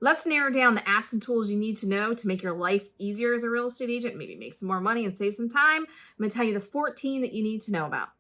Let's narrow down the apps and tools you need to know to make your life easier as a real estate agent, maybe make some more money and save some time. I'm going to tell you the 14 that you need to know about.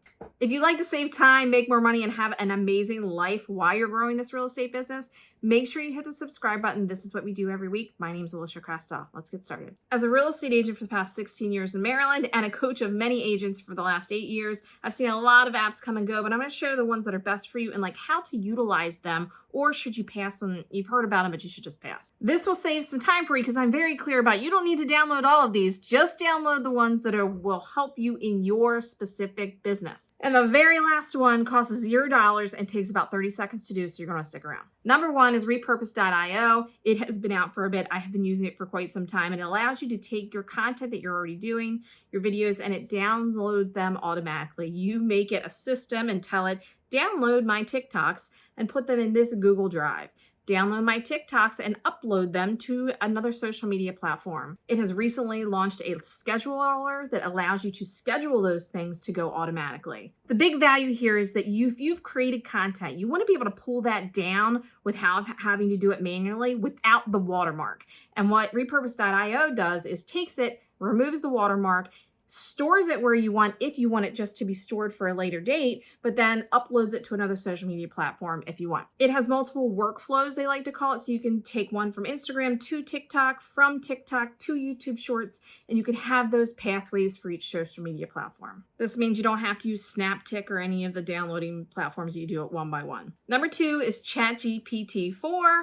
If you'd like to save time, make more money, and have an amazing life while you're growing this real estate business, make sure you hit the subscribe button. This is what we do every week. My name is Alisia Krastel. Let's get started. As a real estate agent for the past 16 years in Maryland and a coach of many agents for the last 8 years, I've seen a lot of apps come and go, but I'm going to share the ones that are best for you and like how to utilize them, or should you pass on? You've heard about them, but you should just pass. This will save some time for you because I'm very clear about you don't need to download all of these. Just download the ones that will help you in your specific business. And the very last one costs $0 and takes about 30 seconds to do, so you're going to stick around. Number one is repurpose.io. It has been out for a bit. I have been using it for quite some time, and it allows you to take your content that you're already doing, your videos, and it downloads them automatically. You make it a system and tell it, download my TikToks and put them in this Google Drive. Download my TikToks and upload them to another social media platform. It has recently launched a scheduler that allows you to schedule those things to go automatically. The big value here is that you've created content, you want to be able to pull that down without having to do it manually without the watermark. And what repurpose.io does is takes it, removes the watermark, stores it where you want if you want it just to be stored for a later date, but then uploads it to another social media platform if you want. It has multiple workflows, they like to call it, so you can take one from Instagram to TikTok, from TikTok to YouTube Shorts, and you can have those pathways for each social media platform. This means you don't have to use SnapTick or any of the downloading platforms that you do it one by one. Number two is ChatGPT-4.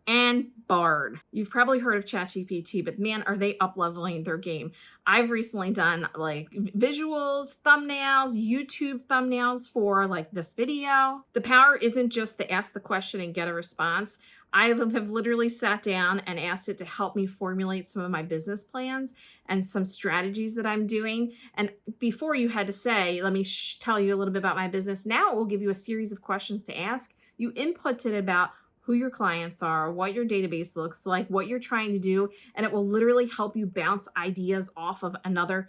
and Bard. You've probably heard of ChatGPT, but man, are they up-leveling their game. I've recently done like visuals, thumbnails, YouTube thumbnails for like this video. The power isn't just to ask the question and get a response. I have literally sat down and asked it to help me formulate some of my business plans and some strategies that I'm doing. And before you had to say, let me tell you a little bit about my business. Now it will give you a series of questions to ask. You inputted about who your clients are, what your database looks like, what you're trying to do, and it will literally help you bounce ideas off of another,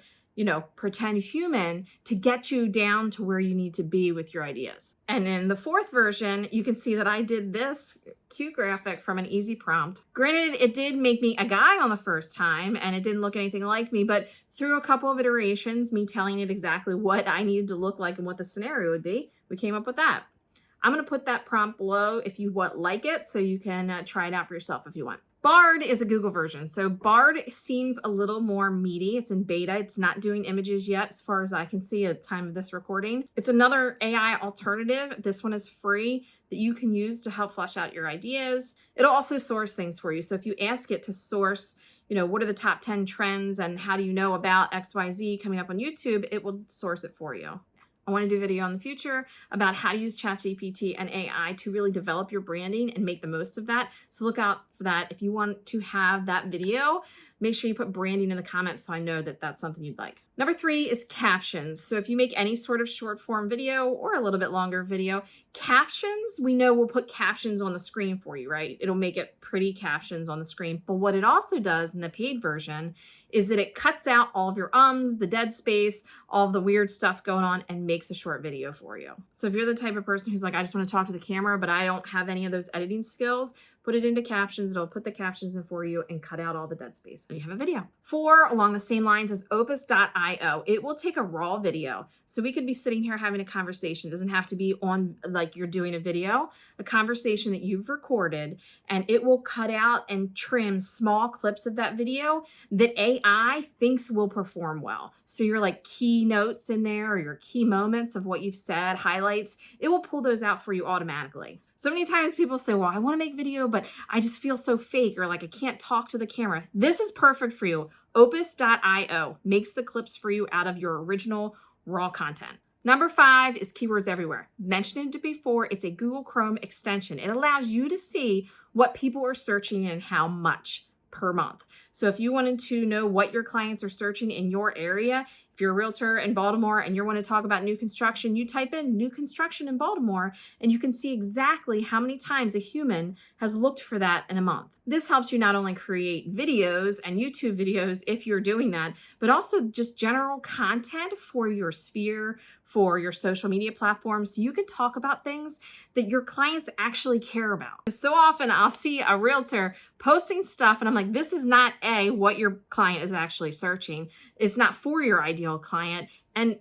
pretend human to get you down to where you need to be with your ideas. And in the fourth version, you can see that I did this cute graphic from an easy prompt. Granted, it did make me a guy on the first time, and it didn't look anything like me, but through a couple of iterations, me telling it exactly what I needed to look like and what the scenario would be, we came up with that. I'm going to put that prompt below if you like it, so you can try it out for yourself if you want. Bard is a Google version. So Bard seems a little more meaty. It's in beta. It's not doing images yet, as far as I can see at the time of this recording. It's another AI alternative. This one is free that you can use to help flesh out your ideas. It'll also source things for you. So if you ask it to source, what are the top 10 trends and how do you know about XYZ coming up on YouTube, it will source it for you. I want to do a video in the future about how to use ChatGPT and AI to really develop your branding and make the most of that. So look out for that. If you want to have that video, make sure you put branding in the comments so I know that that's something you'd like. Number three is captions. So if you make any sort of short form video or a little bit longer video, captions, we know we'll put captions on the screen for you, right? It'll make it pretty captions on the screen. But what it also does in the paid version is that it cuts out all of your ums, the dead space, all of the weird stuff going on, and makes a short video for you. So if you're the type of person who's like, I just want to talk to the camera, but I don't have any of those editing skills, put it into captions. It'll put the captions in for you and cut out all the dead space. And you have a video. 4, along the same lines as opus.io. It will take a raw video. So we could be sitting here having a conversation. It doesn't have to be on like you're doing a video, a conversation that you've recorded, and it will cut out and trim small clips of that video that AI thinks will perform well. So your like key notes in there or your key moments of what you've said, highlights, it will pull those out for you automatically. So many times people say, well, I want to make video, but I just feel so fake or like I can't talk to the camera. This is perfect for you. Opus.io makes the clips for you out of your original raw content. Number 5 is Keywords Everywhere. Mentioned it before, it's a Google Chrome extension. It allows you to see what people are searching and how much per month. So if you wanted to know what your clients are searching in your area, if you're a realtor in Baltimore and you want to talk about new construction, you type in new construction in Baltimore and you can see exactly how many times a human has looked for that in a month. This helps you not only create videos and YouTube videos if you're doing that, but also just general content for your sphere, for your social media platforms so you can talk about things that your clients actually care about. So often I'll see a realtor posting stuff and I'm like, this is not what your client is actually searching. It's not for your ideal client. And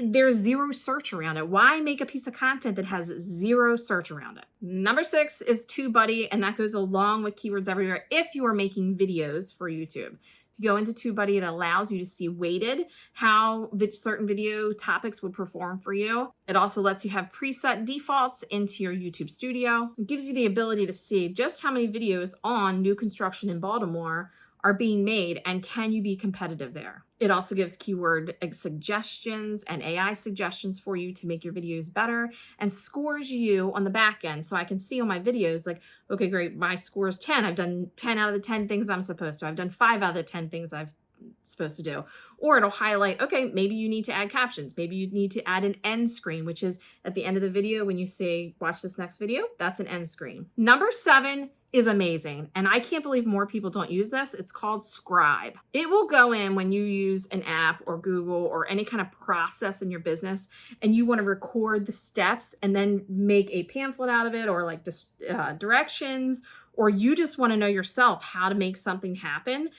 there's zero search around it. Why make a piece of content that has zero search around it? Number 6 is TubeBuddy, and that goes along with Keywords Everywhere if you are making videos for YouTube. If you go into TubeBuddy, it allows you to see weighted how certain video topics would perform for you. It also lets you have preset defaults into your YouTube studio. It gives you the ability to see just how many videos on new construction in Baltimore are being made and can you be competitive there. It also gives keyword suggestions and AI suggestions for you to make your videos better and scores you on the back end. So I can see on my videos like, okay, great, my score is 10. I've done 10 out of the 10 things I'm supposed to. I've done 5 out of the 10 things I'm supposed to do. Or it'll highlight, okay, maybe you need to add captions. Maybe you need to add an end screen, which is at the end of the video when you say, watch this next video, that's an end screen. Number 7 is amazing. And I can't believe more people don't use this. It's called Scribe. It will go in when you use an app or Google or any kind of process in your business and you want to record the steps and then make a pamphlet out of it or like directions, or you just want to know yourself how to make something happen.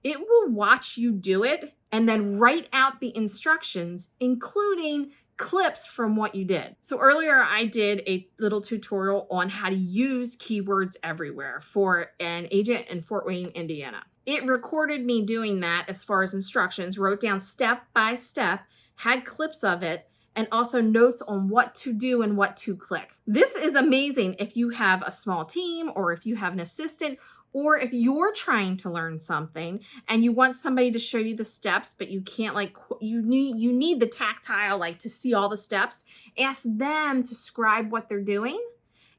It will watch you do it and then write out the instructions, including clips from what you did. So earlier I did a little tutorial on how to use Keywords Everywhere for an agent in Fort Wayne, Indiana. It recorded me doing that as far as instructions, wrote down step by step, had clips of it, and also notes on what to do and what to click. This is amazing if you have a small team or if you have an assistant or if you're trying to learn something and you want somebody to show you the steps, but you can't you need the tactile, to see all the steps, ask them to scribe what they're doing.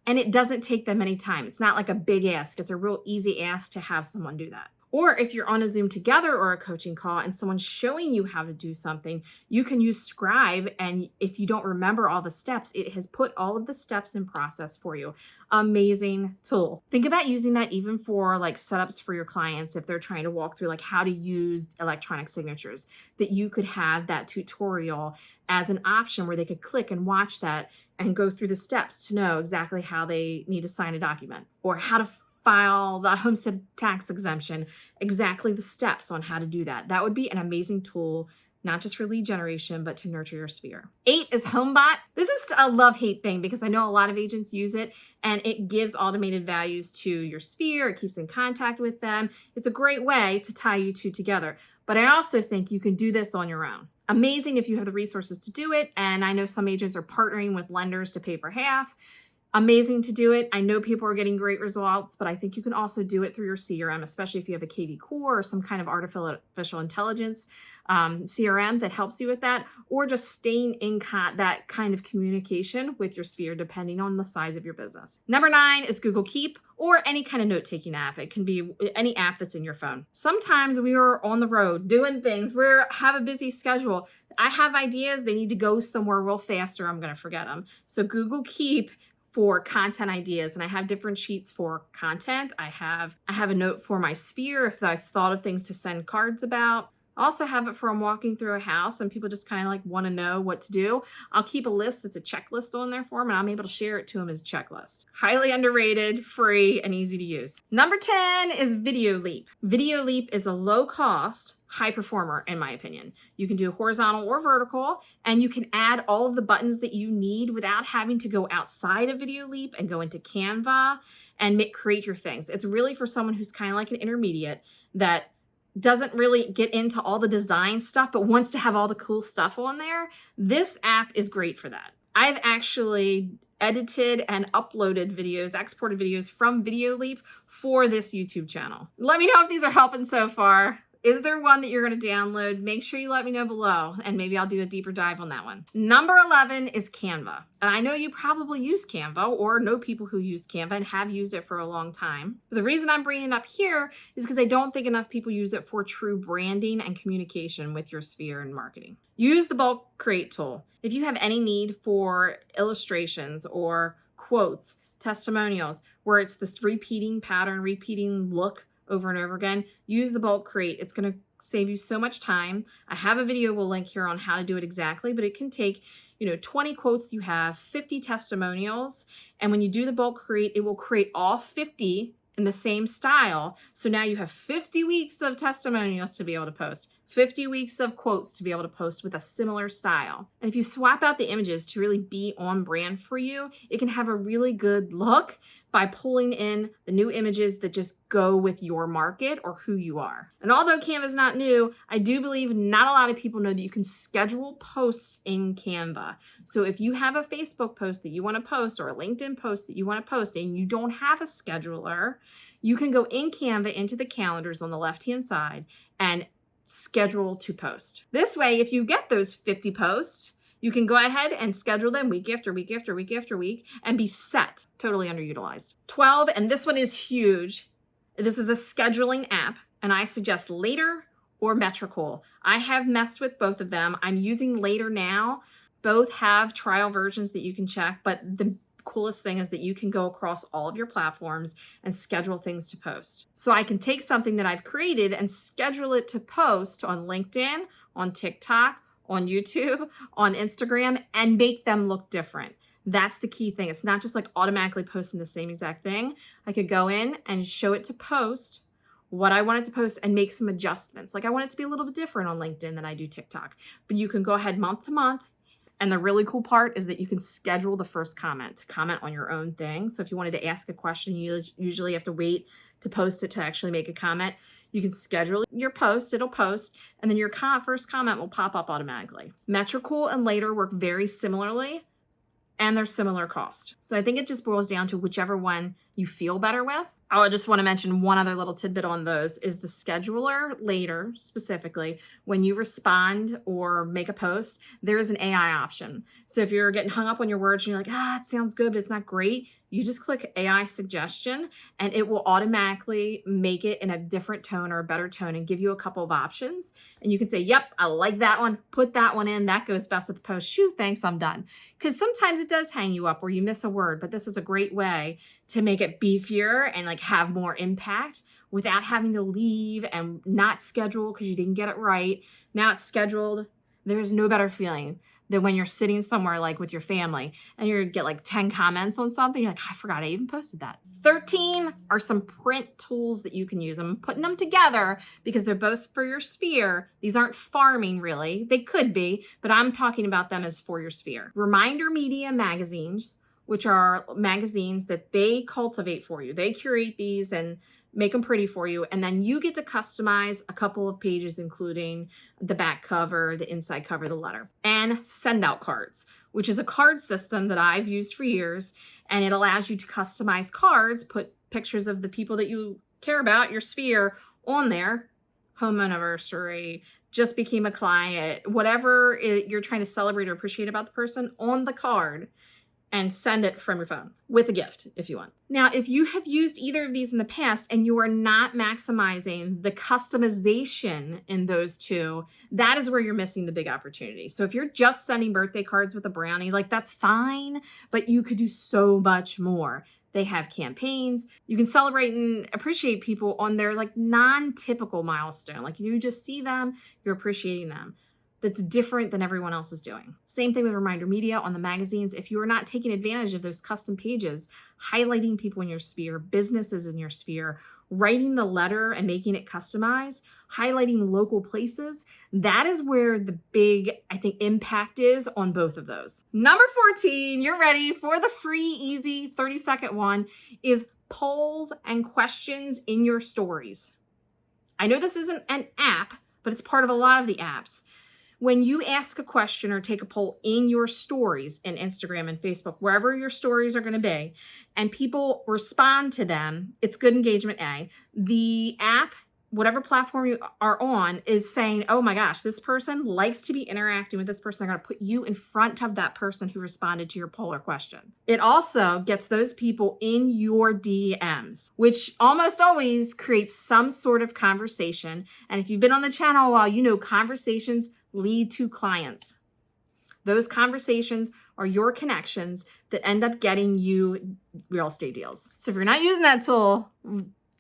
And it doesn't take them any time. It's not like a big ask. It's a real easy ask to have someone do that. Or if you're on a Zoom together or a coaching call and someone's showing you how to do something, you can use Scribe. And if you don't remember all the steps, it has put all of the steps in process for you. Amazing tool. Think about using that even for setups for your clients if they're trying to walk through how to use electronic signatures, that you could have that tutorial as an option where they could click and watch that and go through the steps to know exactly how they need to sign a document or how to file the homestead tax exemption, exactly the steps on how to do that. That would be an amazing tool, not just for lead generation, but to nurture your sphere. 8 is HomeBot. This is a love-hate thing because I know a lot of agents use it and it gives automated values to your sphere. It keeps in contact with them. It's a great way to tie you two together. But I also think you can do this on your own. Amazing if you have the resources to do it. And I know some agents are partnering with lenders to pay for half. Amazing to do it. I know people are getting great results, but I think you can also do it through your CRM, especially if you have a KV Core or some kind of artificial intelligence CRM that helps you with that, or just staying in that kind of communication with your sphere, depending on the size of your business. Number 9 is Google Keep or any kind of note-taking app. It can be any app that's in your phone. Sometimes we are on the road doing things. We have a busy schedule. I have ideas. They need to go somewhere real fast or I'm going to forget them. So Google Keep for content ideas. And I have different sheets for content. I have a note for my sphere if I've thought of things to send cards about. I also have it for I'm walking through a house and people just kind of want to know what to do. I'll keep a list that's a checklist on there for them and I'm able to share it to them as a checklist. Highly underrated, free, and easy to use. Number 10 is Video Leap. Video Leap is a low cost, high performer, in my opinion. You can do horizontal or vertical, and you can add all of the buttons that you need without having to go outside of Video Leap and go into Canva and create your things. It's really for someone who's kind of like an intermediate that doesn't really get into all the design stuff, but wants to have all the cool stuff on there. This app is great for that. I've actually edited and uploaded videos, exported videos from Video Leap for this YouTube channel. Let me know if these are helping so far. Is there one that you're going to download? Make sure you let me know below and maybe I'll do a deeper dive on that one. Number 11 is Canva. And I know you probably use Canva or know people who use Canva and have used it for a long time. But the reason I'm bringing it up here is because I don't think enough people use it for true branding and communication with your sphere and marketing. Use the bulk create tool. If you have any need for illustrations or quotes, testimonials, where it's this repeating pattern, repeating look over and over again, use the bulk create. It's going to save you so much time. I have a video we'll link here on how to do it exactly, but it can take 20 quotes you have, 50 testimonials. And when you do the bulk create, it will create all 50 in the same style. So now you have 50 weeks of testimonials to be able to post, 50 weeks of quotes to be able to post with a similar style. And if you swap out the images to really be on brand for you, it can have a really good look by pulling in the new images that just go with your market or who you are. And although Canva is not new, I do believe not a lot of people know that you can schedule posts in Canva. So if you have a Facebook post that you want to post or a LinkedIn post that you want to post and you don't have a scheduler, you can go in Canva into the calendars on the left-hand side and schedule to post. This way, if you get those 50 posts, you can go ahead and schedule them week after week after week after week and be set, totally underutilized. 12, and this one is huge. This is a scheduling app, and I suggest Later or Metricool. I have messed with both of them. I'm using Later now. Both have trial versions that you can check, but the coolest thing is that you can go across all of your platforms and schedule things to post. So I can take something that I've created and schedule it to post on LinkedIn, on TikTok, on YouTube, on Instagram, and make them look different. That's the key thing. It's not just like automatically posting the same exact thing. I could go in and show it to post what I want it to post and make some adjustments. Like I want it to be a little bit different on LinkedIn than I do TikTok. But you can go ahead month to month. And the really cool part is that you can schedule the first comment to comment on your own thing. So if you wanted to ask a question, you usually have to wait to post it to actually make a comment. You can schedule your post, it'll post, and then your first comment will pop up automatically. Metricool and Later work very similarly, and they're similar cost. So I think it just boils down to whichever one you feel better with. I just want to mention one other little tidbit on those is the scheduler Later specifically. When you respond or make a post, there is an AI option. So if you're getting hung up on your words and you're like, it sounds good, but it's not great, you just click AI suggestion and it will automatically make it in a different tone or a better tone and give you a couple of options. And you can say, yep, I like that one. Put that one in. That goes best with the post. Shoo, thanks, I'm done. Because sometimes it does hang you up or you miss a word, but this is a great way to make it beefier and like have more impact without having to leave and not schedule because you didn't get it right. Now it's scheduled. There's no better feeling than when you're sitting somewhere like with your family and you get like 10 comments on something. You're like, I forgot I even posted that. 13 are some print tools that you can use. I'm putting them together because they're both for your sphere. These aren't farming really. They could be, but I'm talking about them as for your sphere. Reminder Media magazines, which are magazines that they cultivate for you. They curate these and make them pretty for you. And then you get to customize a couple of pages, including the back cover, the inside cover, the letter. And send out cards, which is a card system that I've used for years. And it allows you to customize cards, put pictures of the people that you care about, your sphere, on there. Home anniversary, just became a client, whatever you're trying to celebrate or appreciate about the person on the card. And send it from your phone with a gift if you want. Now, if you have used either of these in the past and you are not maximizing the customization in those two, that is where you're missing the big opportunity. So if you're just sending birthday cards with a brownie, like that's fine, but you could do so much more. They have campaigns. You can celebrate and appreciate people on their like non-typical milestone. Like you just see them, you're appreciating them. That's different than everyone else is doing. Same thing with Reminder Media on the magazines. If you are not taking advantage of those custom pages, highlighting people in your sphere, businesses in your sphere, writing the letter and making it customized, highlighting local places, that is where the big, I think, impact is on both of those. Number 14, you're ready for the free, easy 30-second one, is polls and questions in your stories. I know this isn't an app, but it's part of a lot of the apps. When you ask a question or take a poll in your stories in Instagram and Facebook, wherever your stories are going to be, and people respond to them, it's good engagement, A. The app, whatever platform you are on, is saying, oh my gosh, this person likes to be interacting with this person. They're going to put you in front of that person who responded to your poll or question. It also gets those people in your DMs, which almost always creates some sort of conversation. And if you've been on the channel a while, you know conversations lead to clients. Those conversations are your connections that end up getting you real estate deals. So if you're not using that tool,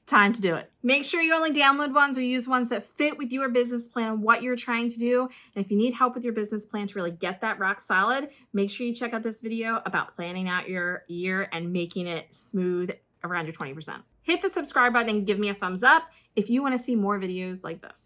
time to do it. Make sure you only download ones or use ones that fit with your business plan and what you're trying to do. And if you need help with your business plan to really get that rock solid, make sure you check out this video about planning out your year and making it smooth around your 20%. Hit the subscribe button and give me a thumbs up if you want to see more videos like this.